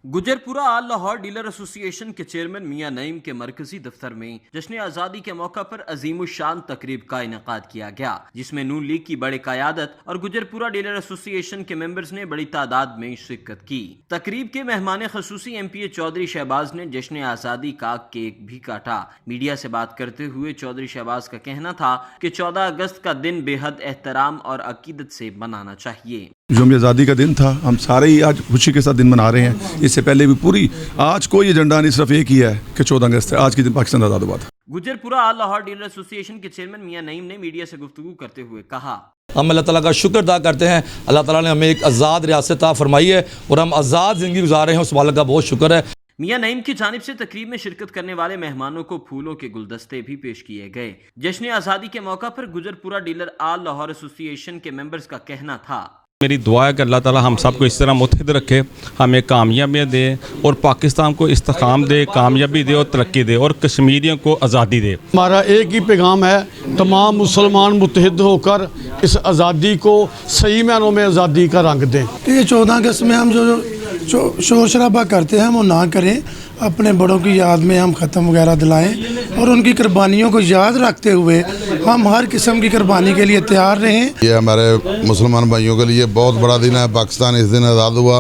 गुजरपुरा आल Lahore dealer association के chairman मियां नईम के मरकजी दफ्तर में जश्न आज़ादी के मौका पर अजीमुशान तकरीब का इनेकाद किया गया, जिसमें नून लीग की बड़ी क़यादत और गुजरपुरा डीलर एसोसिएशन के मेंबर्स ने बड़ी तादाद में शिरकत की। तकरीब के मेहमान खसूसी MPA चौधरी शहबाज ने जश्न आज़ादी का केक भी काटा। मीडिया से बात करते हुए चौधरी शहबाज का कहना था कि 14 अगस्त का दिन बेहद एहतराम और अकीदत से मनाना चाहिए। जो भी आज़ादी का दिन था, हम सारे ही आज खुशी के साथ दिन मना रहे हैं। इससे पहले भी पूरी आज कोई एजेंडा नहीं, सिर्फ एक ही है कि 14 अगस्त है, आज के दिन पाकिस्तान आज़ाद हुआ था। गुजरपुरा आल लाहौर डीलर एसोसिएशन के चेयरमैन मियां नईम ने मीडिया से गुफ्तगू करते हुए कहा, हम अल्लाह ताला का शुक्र अदा करते हैं। अल्लाह ताला ने हमें एक आज़ाद रियासत अता फरमाई है और हम आज़ाद ज़िंदगी गुजार रहे हैं, उस वाले का बहुत शुक्र है। मियां नईम की जानिब से तकरीब में शिरकत करने वाले मेहमानों को फूलों के गुलदस्ते भी पेश किए गए। जश्न आज़ादी के मौका पर गुजरपुरा डीलर आल लाहौर एसोसिएशन के मेंबर्स का कहना था, मेरी दुआ है कि अल्लाह ताला हम सबको इस तरह मुत्तहिद रखे, हमें कामयाबियाँ दे और पाकिस्तान को इस्तेकाम दे, कामयाबी दे और तरक्की दे और कश्मीरियों को आज़ादी दे। हमारा एक ही पैगाम है, तमाम मुसलमान मुत्तहिद होकर इस आज़ादी को सही मानों में आज़ादी का रंग दें। ये 14 अगस्त में हम जो शोर शराबा करते हैं वो ना करें, अपने बड़ों की याद में हम ख़त्म वगैरह दिलाएं और उनकी कुर्बानियों को याद रखते हुए हम हर किस्म की कुर्बानी के लिए तैयार रहें। ये हमारे मुसलमान भाइयों के लिए बहुत बड़ा दिन है। पाकिस्तान इस दिन आज़ाद हुआ।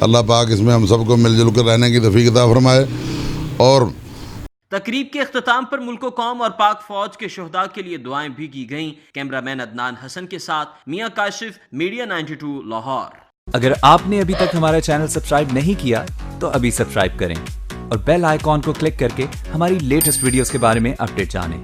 अल्लाह पाक इसमें हम सबको मिलजुल कर रहने की तौफीक अता फरमाए। और तकरीब के अख्ताम पर मुल्को कौम और पाक फौज के शहदा के लिए दुआएं भी की गईं। कैमरामैन अदनान हसन के साथ मियां काशिफ, मीडिया 92 लाहौर। अगर आपने अभी तक हमारा चैनल सब्सक्राइब नहीं किया तो अभी सब्सक्राइब करें और बेल आइकॉन को क्लिक करके हमारी लेटेस्ट वीडियोस के बारे में अपडेट जानें।